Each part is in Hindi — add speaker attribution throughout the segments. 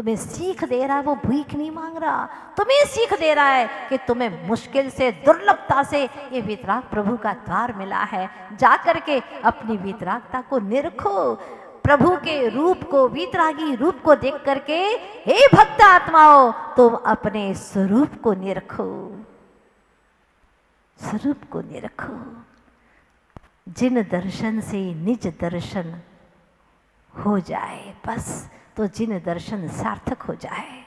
Speaker 1: तुम्हें सीख दे रहा है, वो भीख नहीं मांग रहा, तुम्हें सीख दे रहा है कि तुम्हें मुश्किल से, दुर्लभता से ये वीतराग प्रभु का द्वार मिला है। जा करके अपनी वीतरागता को निरखो, प्रभु के रूप को, वीतरागी रूप को देख करके हे भक्त आत्माओं तुम अपने स्वरूप को निरखो, स्वरूप को निरखो। जिन दर्शन से निज दर्शन हो जाए बस, तो जिन दर्शन सार्थक हो जाए।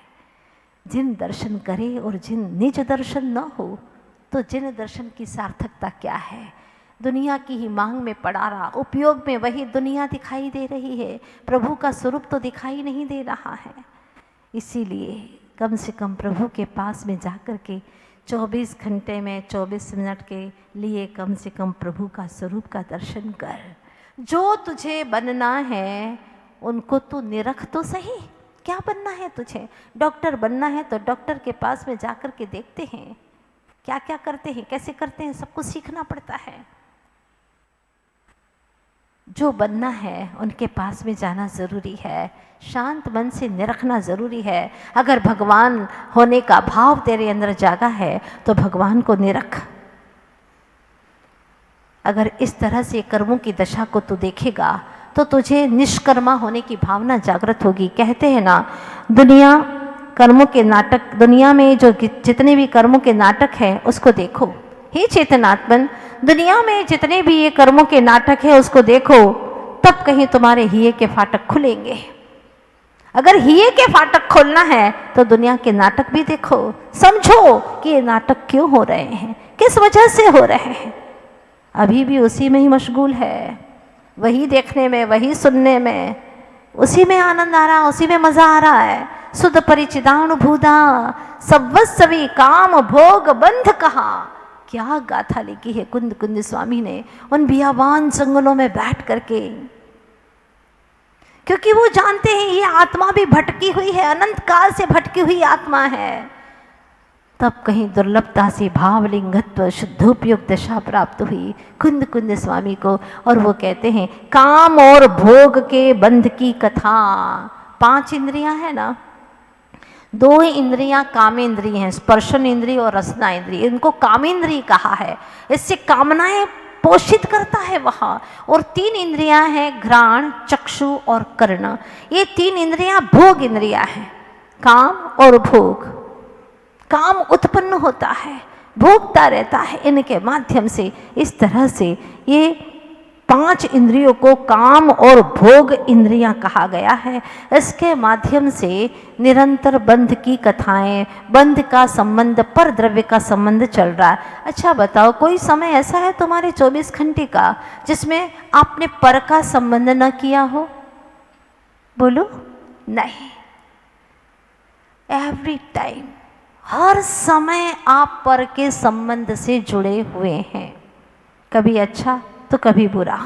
Speaker 1: जिन दर्शन करे और जिन निज दर्शन न हो तो जिन दर्शन की सार्थकता क्या है। दुनिया की ही मांग में पड़ा रहा, उपयोग में वही दुनिया दिखाई दे रही है, प्रभु का स्वरूप तो दिखाई नहीं दे रहा है। इसीलिए कम से कम प्रभु के पास में जाकर के 24 घंटे में 24 मिनट के लिए कम से कम प्रभु का स्वरूप का दर्शन कर। जो तुझे बनना है उनको तू निरख तो सही, क्या बनना है तुझे। डॉक्टर बनना है तो डॉक्टर के पास में जाकर के देखते हैं क्या क्या करते हैं, कैसे करते हैं, सब कुछ सीखना पड़ता है। जो बनना है उनके पास में जाना ज़रूरी है, शांत मन से निरखना ज़रूरी है। अगर भगवान होने का भाव तेरे अंदर जागा है तो भगवान को निरख। अगर इस तरह से कर्मों की दशा को तू देखेगा तो तुझे निष्कर्मा होने की भावना जागृत होगी। कहते हैं ना, दुनिया कर्मों के नाटक, दुनिया में जो जितने भी कर्मों के नाटक हैं उसको देखो। हे चेतनात्मन, दुनिया में जितने भी ये कर्मों के नाटक है उसको देखो, तब कहीं तुम्हारे हिये के फाटक खुलेंगे। अगर हिये के फाटक खोलना है तो दुनिया के नाटक भी देखो, समझो कि ये नाटक क्यों हो रहे हैं, किस वजह से हो रहे हैं। अभी भी उसी में ही मशगूल है, वही देखने में, वही सुनने में, उसी में आनंद आ रहा, उसी में मजा आ रहा है। सुध परिचिदानुभूता सवस्वी काम भोग बंध कहा। क्या गाथा लिखी है कुंद कुंद स्वामी ने उन बियाबान जंगलों में बैठ करके, क्योंकि वो जानते हैं ये आत्मा भी भटकी हुई है, अनंत काल से भटकी हुई आत्मा है। तब कहीं दुर्लभता से भावलिंगत्व शुद्धोपयोग दशा प्राप्त हुई कुंद कुंद स्वामी को। और वो कहते हैं काम और भोग के बंध की कथा। 5 इंद्रियां है ना, 2 इंद्रियां कामेंद्रिय हैं, स्पर्शन इंद्रिय और रसना इंद्रिय, इनको कामेंद्रिय कहा है। इससे कामनाएं पोषित करता है वहाँ। और 3 इंद्रियां हैं, घ्राण, चक्षु और कर्ण। ये 3 इंद्रियां भोग इंद्रियां हैं, काम और भोग। काम उत्पन्न होता है, भोगता रहता है इनके माध्यम से। इस तरह से ये 5 इंद्रियों को काम और भोग इंद्रियां कहा गया है। इसके माध्यम से निरंतर बंध की कथाएं, बंध का संबंध, पर द्रव्य का संबंध चल रहा है। अच्छा बताओ, कोई समय ऐसा है तुम्हारे 24 घंटे का जिसमें आपने पर का संबंध न किया हो? बोलो, नहीं। एवरी टाइम, हर समय आप पर के संबंध से जुड़े हुए हैं, कभी अच्छा तो कभी बुरा।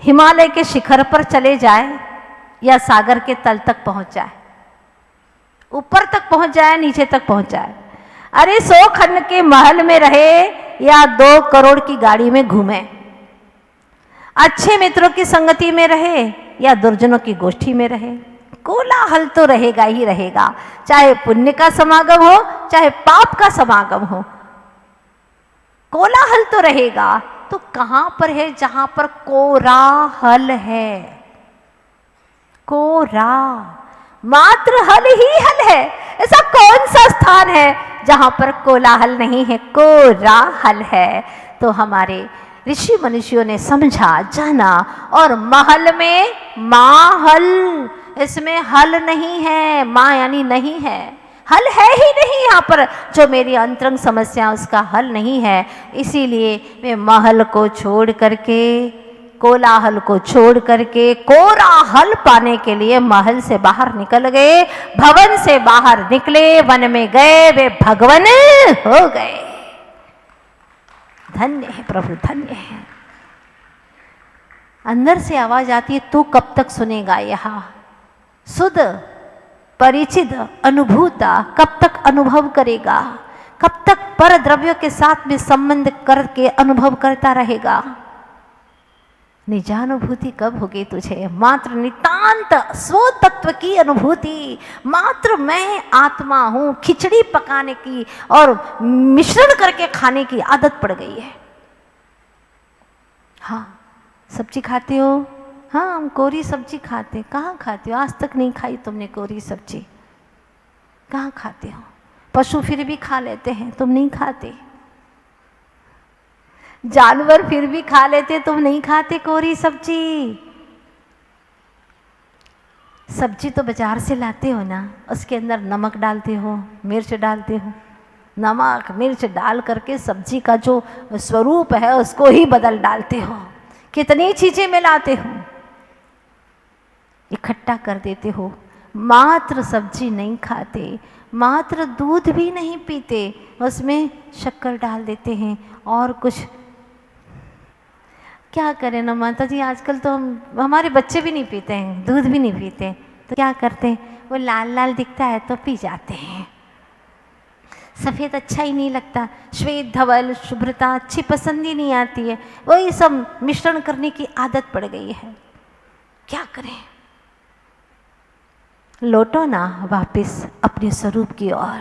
Speaker 1: हिमालय के शिखर पर चले जाए या सागर के तल तक पहुंच जाए, ऊपर तक पहुंच जाए, नीचे तक पहुंच जाए, अरे 100 खंड के महल में रहे या 2 करोड़ की गाड़ी में घूमे, अच्छे मित्रों की संगति में रहे या दुर्जनों की गोष्ठी में रहे, कोलाहल तो रहेगा ही रहेगा। चाहे पुण्य का समागम हो, चाहे पाप का समागम हो, कोलाहल तो रहेगा। तो कहां पर है जहां पर कोलाहल है? कोरा, मात्र हल ही हल है। ऐसा कौन सा स्थान है जहां पर कोलाहल नहीं है, कोलाहल है? तो हमारे ऋषि मनुष्यों ने समझा, जाना, और महल में माहल, इसमें हल नहीं है, माँ यानी नहीं है, हल है ही नहीं यहाँ पर। जो मेरी अंतरंग समस्या उसका हल नहीं है, इसीलिए वे महल को छोड़ करके, कोलाहल को छोड़ करके कोरा हल पाने के लिए महल से बाहर निकल गए, भवन से बाहर निकले, वन में गए, वे भगवन हो गए। धन्य है प्रभु, धन्य है। अंदर से आवाज आती है, तू कब तक सुनेगा यहाँ? सुध परिचित अनुभूता कब तक अनुभव करेगा? कब तक पर द्रव्यों के साथ में संबंध करके अनुभव करता रहेगा? निजानुभूति कब होगी तुझे? मात्र नितांत स्वतत्व की अनुभूति, मात्र मैं आत्मा हूं, खिचड़ी पकाने की और मिश्रण करके खाने की आदत पड़ गई है। हाँ, सब्जी खाते हो? हाँ, हम कोरी सब्जी खाते। कहाँ खाते हो? आज तक नहीं खाई तुमने कोरी सब्जी, कहाँ खाते हो? पशु फिर भी खा लेते हैं, तुम नहीं खाते। जानवर फिर भी खा लेते, तुम नहीं खाते कोरी सब्जी। सब्जी तो बाजार से लाते हो ना, उसके अंदर नमक डालते हो, मिर्च डालते हो। नमक मिर्च डाल करके सब्जी का जो स्वरूप है उसको ही बदल डालते हो। कितनी चीजें मिलाते हो, इकट्ठा कर देते हो। मात्र सब्जी नहीं खाते, मात्र दूध भी नहीं पीते, उसमें शक्कर डाल देते हैं और कुछ। क्या करें ना माता जी, आजकल तो हमारे बच्चे भी नहीं पीते हैं, दूध भी नहीं पीते, तो क्या करते हैं, वो लाल लाल दिखता है तो पी जाते हैं। सफ़ेद अच्छा ही नहीं लगता, श्वेत धवल शुभ्रता अच्छी पसंद ही नहीं आती है, वही सब मिश्रण करने की आदत पड़ गई है। क्या करें? लौटो ना वापस अपने स्वरूप की ओर।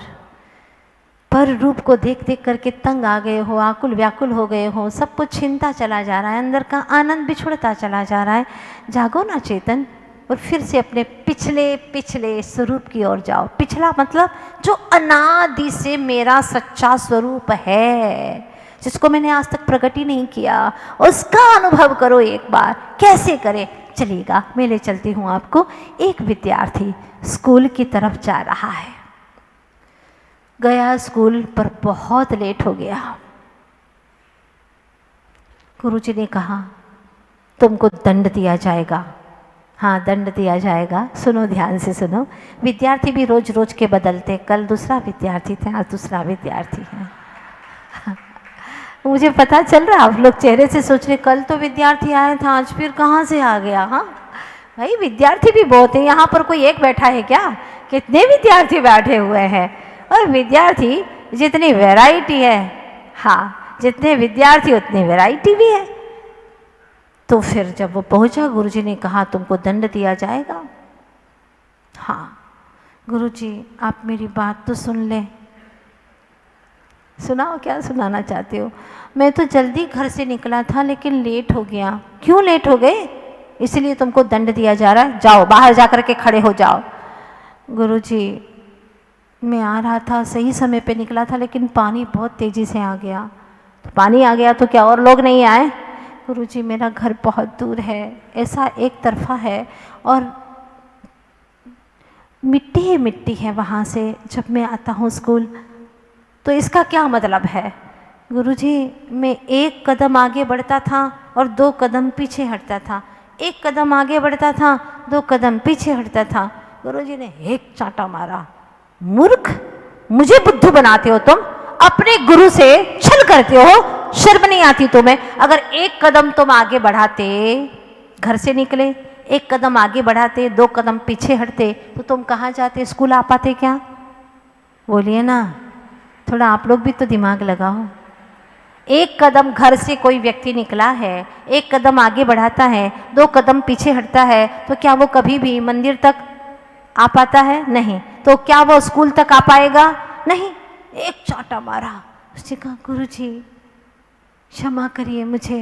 Speaker 1: पर रूप को देख देख करके तंग आ गए हो, आकुल व्याकुल हो गए हो, सब कुछ छिनता चला जा रहा है, अंदर का आनंद बिछुड़ता चला जा रहा है। जागो ना चेतन, और फिर से अपने पिछले पिछले स्वरूप की ओर जाओ। पिछला मतलब जो अनादि से मेरा सच्चा स्वरूप है, जिसको मैंने आज तक प्रकट ही नहीं किया, उसका अनुभव करो एक बार। कैसे करें? चलिएगा, मैं ले चलती हूँ आपको। एक विद्यार्थी स्कूल की तरफ जा रहा है, गया स्कूल पर बहुत लेट हो गया। गुरुजी ने कहा तुमको दंड दिया जाएगा। हाँ, दंड दिया जाएगा। सुनो, ध्यान से सुनो। विद्यार्थी भी रोज रोज के बदलते, कल दूसरा विद्यार्थी थे, आज दूसरा विद्यार्थी है। मुझे पता चल रहा, आप लोग चेहरे से सोच रहे कल तो विद्यार्थी आया था, आज फिर कहाँ से आ गया। हाँ भाई, विद्यार्थी भी बहुत है। यहाँ पर कोई एक बैठा है क्या? कितने विद्यार्थी बैठे हुए हैं। और विद्यार्थी जितनी वैरायटी है, हाँ, जितने विद्यार्थी उतनी वैरायटी भी है। तो फिर जब वो पहुंचा, गुरुजी ने कहा तुमको दंड दिया जाएगा। हाँ गुरुजी, आप मेरी बात तो सुन लें। सुनाओ, क्या सुनाना चाहते हो? मैं तो जल्दी घर से निकला था लेकिन लेट हो गया। क्यों लेट हो गए? इसलिए तुमको दंड दिया जा रहा है, जाओ बाहर जा कर के खड़े हो जाओ। गुरुजी, मैं आ रहा था, सही समय पे निकला था, लेकिन पानी बहुत तेज़ी से आ गया। तो पानी आ गया तो क्या और लोग नहीं आए? गुरुजी, मेरा घर बहुत दूर है, ऐसा एक तरफा है और मिट्टी ही मिट्टी है वहाँ से जब मैं आता हूँ स्कूल। तो इसका क्या मतलब है? गुरुजी, मैं एक कदम आगे बढ़ता था और 2 कदम पीछे हटता था, एक कदम आगे बढ़ता था, 2 कदम पीछे हटता था। गुरुजी ने एक चांटा मारा। मूर्ख, मुझे बुद्धू बनाते हो तुम, अपने गुरु से छल करते हो, शर्म नहीं आती तुम्हें? अगर एक कदम तुम आगे बढ़ाते, घर से निकले, एक कदम आगे बढ़ाते, 2 कदम पीछे हटते, तो तुम कहाँ जाते? स्कूल आ पाते क्या? बोलिए ना, थोड़ा आप लोग भी तो दिमाग लगाओ। एक कदम घर से कोई व्यक्ति निकला है, एक कदम आगे बढ़ाता है, 2 कदम पीछे हटता है, तो क्या वो कभी भी मंदिर तक आ पाता है? नहीं। तो क्या वो स्कूल तक आ पाएगा? नहीं। एक चांटा मारा। उसने कहा, गुरुजी क्षमा करिए मुझे,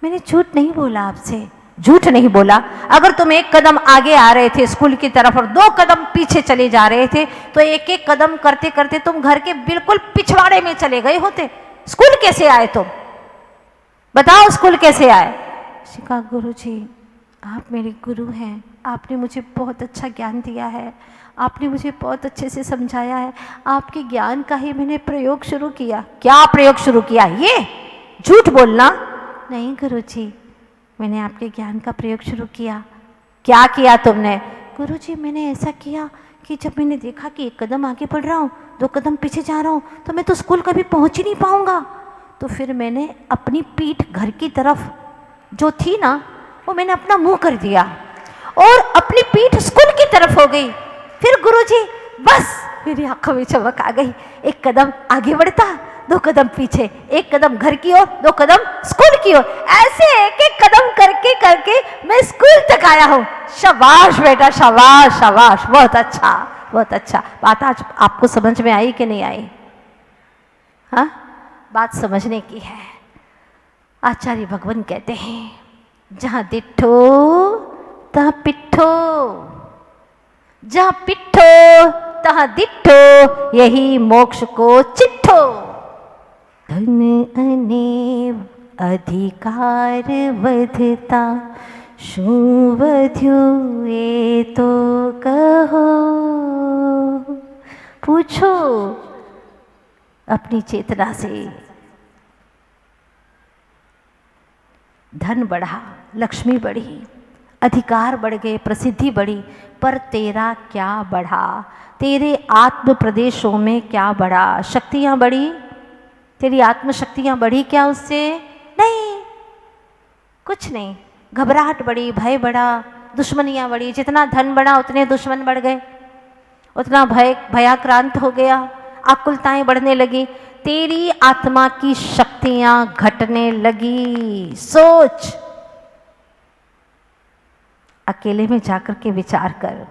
Speaker 1: मैंने झूठ नहीं बोला आपसे। झूठ नहीं बोला? अगर तुम एक कदम आगे आ रहे थे स्कूल की तरफ और 2 कदम पीछे चले जा रहे थे, तो एक एक कदम करते करते तुम घर के बिल्कुल पिछवाड़े में चले गए होते। स्कूल कैसे आए तुम? बताओ, स्कूल कैसे आए? कहा, गुरुजी आप मेरे गुरु हैं, आपने मुझे बहुत अच्छा ज्ञान दिया है, आपने मुझे बहुत अच्छे से समझाया है, आपके ज्ञान का ही मैंने प्रयोग शुरू किया। क्या प्रयोग शुरू किया? ये झूठ बोलना। नहीं गुरुजी, मैंने आपके ज्ञान का प्रयोग शुरू किया। क्या किया तुमने? गुरुजी, मैंने ऐसा किया कि जब मैंने देखा कि 1 कदम आगे बढ़ रहा हूँ, 2 कदम पीछे जा रहा हूँ, तो मैं तो स्कूल कभी पहुँच ही नहीं पाऊँगा। तो फिर मैंने अपनी पीठ घर की तरफ जो थी ना, वो मैंने अपना मुंह कर दिया और अपनी पीठ स्कूल की तरफ हो गई। फिर गुरुजी, बस मेरी आंखों में चमक आ गई। 1 कदम आगे बढ़ता, 2 कदम पीछे, 1 कदम घर की ओर, 2 कदम स्कूल की ओर, ऐसे एक कदम करके करके मैं स्कूल तक आया हूँ। शाबाश बेटा, शाबाश शाबाश, बहुत अच्छा बहुत अच्छा। बात आज आपको समझ में आई कि नहीं आई? हाँ, बात समझने की है। आचार्य भगवान कहते हैं, जहाँ दिठो तहाँ पिट्ठो, जहाँ पिट्ठो तहाँ दिट्ठो, यही मोक्ष को चिट्ठो। धन अनेव अधिकार वधता, शू वध्यु ये तो कहो। पूछो अपनी चेतना से। धन बढ़ा, लक्ष्मी बढ़ी, अधिकार बढ़ गए, प्रसिद्धि बढ़ी, पर तेरा क्या बढ़ा? तेरे आत्म प्रदेशों में क्या बढ़ा? शक्तियां बढ़ी? तेरी आत्म शक्तियां बढ़ी क्या उससे? नहीं, कुछ नहीं। घबराहट बढ़ी, भय बढ़ा, दुश्मनियां बढ़ी। जितना धन बढ़ा उतने दुश्मन बढ़ गए, उतना भयाक्रांत हो गया, आकुलताएं बढ़ने लगी, तेरी आत्मा की शक्तियां घटने लगी। सोच, अकेले में जाकर के विचार कर।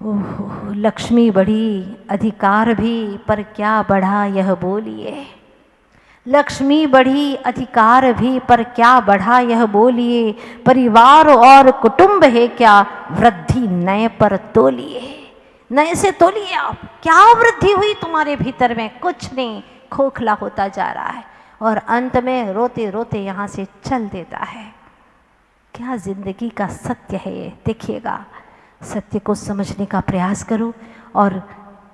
Speaker 1: ओह, लक्ष्मी बढ़ी, अधिकार भी, पर क्या बढ़ा यह बोलिए। लक्ष्मी बढ़ी, अधिकार भी, पर क्या बढ़ा यह बोलिए। परिवार और कुटुंब है क्या, वृद्धि नए पर तोलिए। नए से तोलिए आप, क्या वृद्धि हुई तुम्हारे भीतर में? कुछ नहीं, खोखला होता जा रहा है और अंत में रोते रोते यहाँ से चल देता है। क्या जिंदगी का सत्य है ये, देखिएगा। सत्य को समझने का प्रयास करो। और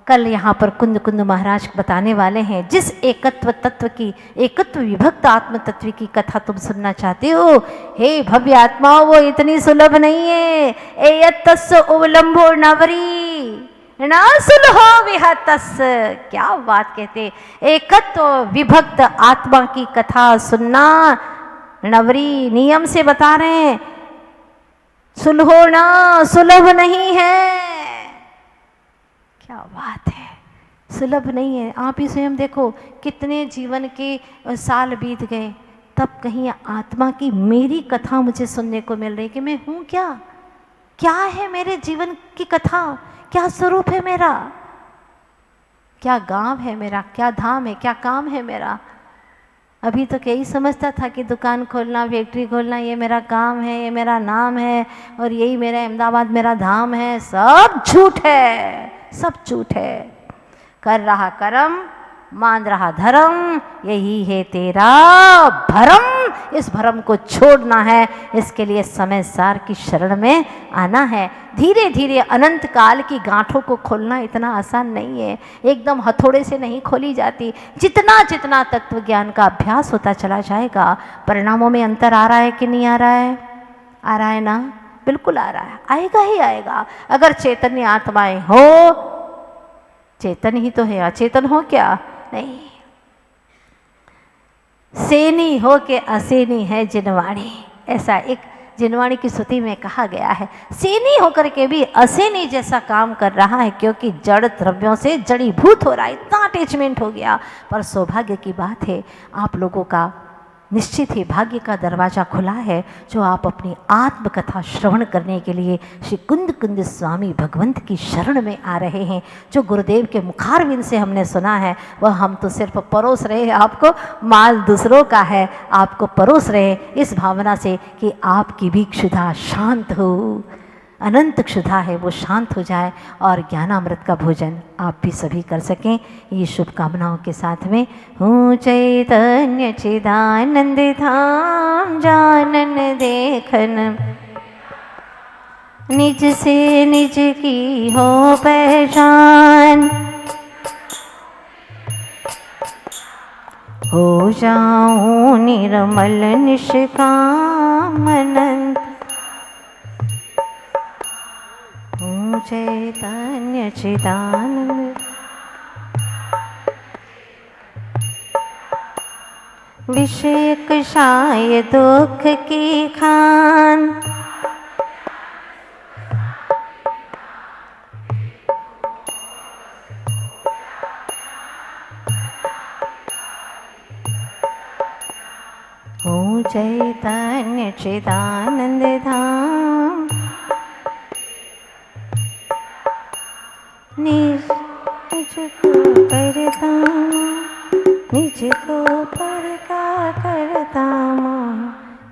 Speaker 1: कल यहाँ पर कुंद कुंद महाराज बताने वाले हैं, जिस एकत्व तत्व की, एकत्व विभक्त आत्म तत्व की कथा तुम सुनना चाहते हो, हे भव्य आत्माओं, वो इतनी सुलभ नहीं है। एयत्तस्य उवलंबो नवरी ना सुलहो विहतस। क्या बात कहते, एकत्व विभक्त आत्मा की कथा सुनना नवरी, नियम से बता रहे हैं, सुलहोना सुलभ नहीं है। क्या बात है, सुलभ नहीं है। आप ही स्वयं देखो, कितने जीवन के साल बीत गए, तब कहीं आत्मा की मेरी कथा मुझे सुनने को मिल रही कि मैं हूँ क्या, क्या है मेरे जीवन की कथा, क्या स्वरूप है मेरा, क्या गांव है मेरा, क्या धाम है, क्या काम है मेरा। अभी तो यही समझता था कि दुकान खोलना, फैक्ट्री खोलना, ये मेरा काम है, ये मेरा नाम है, और यही मेरा अहमदाबाद मेरा धाम है। सब झूठ है, सब झूठ है। कर रहा कर्म, मान रहा धर्म, यही है तेरा भरम। इस भरम को छोड़ना है, इसके लिए समय सार की शरण में आना है। धीरे धीरे अनंत काल की गांठों को खोलना इतना आसान नहीं है, एकदम हथौड़े से नहीं खोली जाती। जितना जितना तत्व ज्ञान का अभ्यास होता चला जाएगा, परिणामों में अंतर आ रहा है कि नहीं आ रहा है? आ रहा है ना? बिल्कुल आ रहा है, आएगा ही आएगा। अगर चैतन्य आत्माएं हो, चेतन ही तो है, अचेतन हो क्या? नहीं। सेनी हो के असेनी है जिनवाणी, ऐसा एक जिनवाणी की स्तुति में कहा गया है। सेनी होकर के भी असेनी जैसा काम कर रहा है, क्योंकि जड़ द्रव्यों से जड़ीभूत हो रहा है, इतना अटैचमेंट हो गया। पर सौभाग्य की बात है, आप लोगों का निश्चित ही भाग्य का दरवाज़ा खुला है, जो आप अपनी आत्मकथा श्रवण करने के लिए श्री कुंद कुंद स्वामी भगवंत की शरण में आ रहे हैं। जो गुरुदेव के मुखारविंद से हमने सुना है, वह हम तो सिर्फ परोस रहे हैं आपको, माल दूसरों का है, आपको परोस रहे इस भावना से कि आपकी भी क्षुधा शांत हो, अनंत क्षुधा है वो शांत हो जाए, और ज्ञानामृत का भोजन आप भी सभी कर सकें। ये शुभकामनाओं के साथ में, हूँ चैतन्य चिदानंद धाम, जानन देखन निज से निज की हो पहचान, हो जाऊं निर्मल निष्काम अनंत, चैतन्य चिदानंद। विषय कषाय दुख की खान, ओ चैतन्य चिदानंद धाम निज को करता निज को पर का करता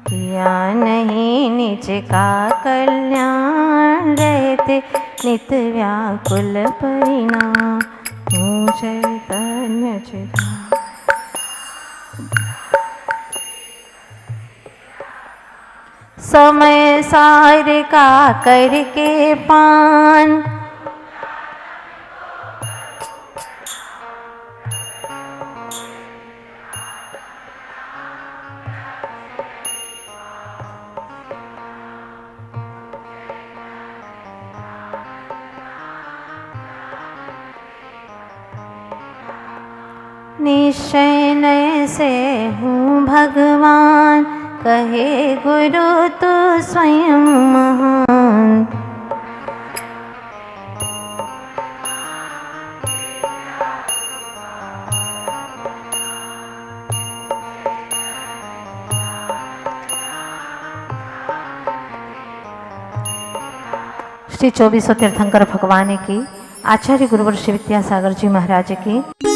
Speaker 1: किया नहीं निज का कल्याण रहते नित व्याकुल परिणाम। ओ चैतन्य चिदानंद समय सार का करके पान निश्चय नय से हूँ भगवान कहे गुरु तू स्वयं महान। श्री 2400 तीर्थंकर भगवान की आचार्य गुरुवर श्री विद्यासागर जी महाराज की